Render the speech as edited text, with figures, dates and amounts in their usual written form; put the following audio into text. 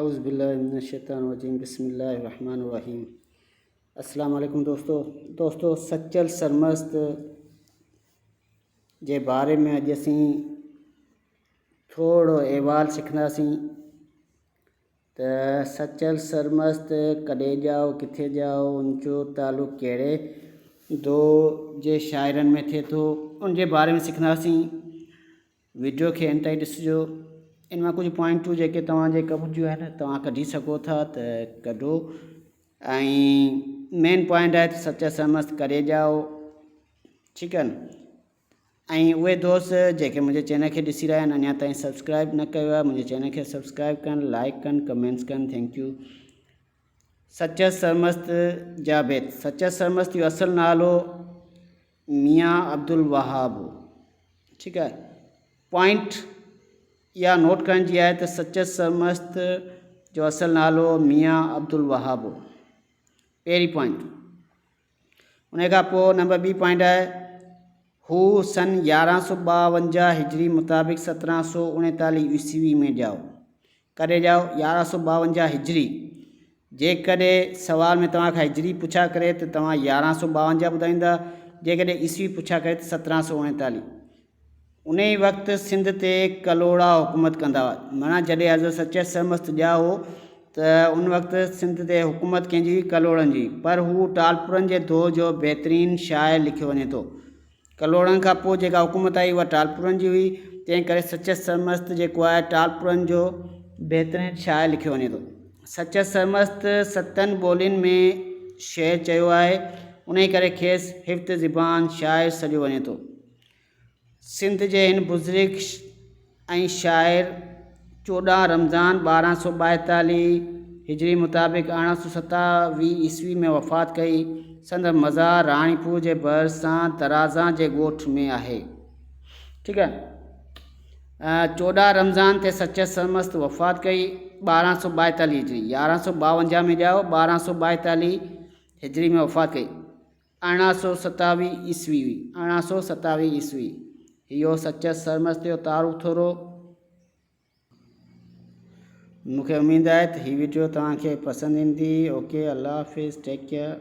औज़ुबिल्लाहिमिनश्शैतानिर्रजीम बिस्मिल्लाहिर्रहमानिर्रहीम। अस्सलाम वालेकुम दोस्तों सचल सरमस्त जे बारे में अॼु असीं थोरो अहवाल सिखंदासीं त सचल सरमस्त कॾहिं ॼाओ किथे ॼाओ उनजो तालुक़ कहिड़े दो जे शाइरनि में थिए थो उन जे बारे में सिखंदासीं। वीडियो खे एंड ताईं ॾिसिजो। इन में कुछ पॉइंटूं जेके तव्हांजे कम जूं आहिनि तव्हां कढी सघो था त कढो। ऐं मेन पॉइंट आहे त सच सरमस्त करे ॼाओ, ठीकु आहे न। ऐं उहे दोस्त जेके मुंहिंजे चैनल खे ॾिसी रहिया आहिनि अञा ताईं सब्सक्राइब न कयो आहे, मुंहिंजे चैनल खे सब्सक्राइब कनि, लाइक कनि, कमेंट्स कनि। Thank U. सच सरमस्त जा बैत। सच सरमस्त जो असुलु नालो मियाँ अब्दुल वहाब, ठीकु आहे। पॉइंट या नोट करण जी आहे त सच सरमस्त जो असुलु नालो मियाँ अब्दुल वहाब, पहिरीं पॉइंट। उन खां पोइ नंबर ॿी पॉइंट आहे हू सन 1152 हिजरी मुताबिक़ 1739 ईस्वी में ॼाओ। कॾहिं ॼाओ? 1152 हिजरी। जेकॾहिं सवाल में तव्हां खां हिजरी पुछा करे त तव्हां 1152 ॿुधाईंदा, जेकॾहिं ईस्वी पुछा करे त 1739। उन ई वक़्तु सिंध ते कलोड़ा हुकूमत कंदा हुआ। माना जॾहिं हज़रत सच सरमस्त ॼाओ त उन वक़्तु सिंध ते हुकूमत कंहिंजी हुई? कलोड़नि जी। पर हू टालपुरनि जे दौर जो बहितरीनु शाइर लिखियो वञे थो। कलोड़नि खां पोइ जेका हुकूमत आई उहा टालपुरनि जी हुई, तंहिं करे सच सरमस्त जेको आहे टालपुरनि जो बहितरीनु शाइर लिखियो वञे थो। सच सरमस्त 7 ॿोलियुनि में शेर चयो आहे, उन ई करे खेसि हिफ़्त ज़बान शाइर सॾियो वञे थो। सिंध जे हिन बुज़ुर्ग ऐं शाइर 14 रमज़ान 1242 हिजरी मुताबिक़ 1827 ईस्वी में वफ़ात कई। संदसि मज़ार राणीपुर जे भरिसां तराज़ां जे ॻोठ में आहे, ठीकु आहे। 14 रमज़ान ते सच सरमस्त वफ़ात कई 1242 हिजरी। 1152 में ॼाओ, 1242 हिजरी में वफ़ात कई। 1827 ईस्वी हुई, 1827 ईस्वी। इहो सच सरमस्त जो तारुफ़ थोरो। मूंखे उमेद आहे त हीअ वीडियो तव्हांखे पसंदि ईंदी। ओके, अल्लाह हाफ़िज़, टेक केयर।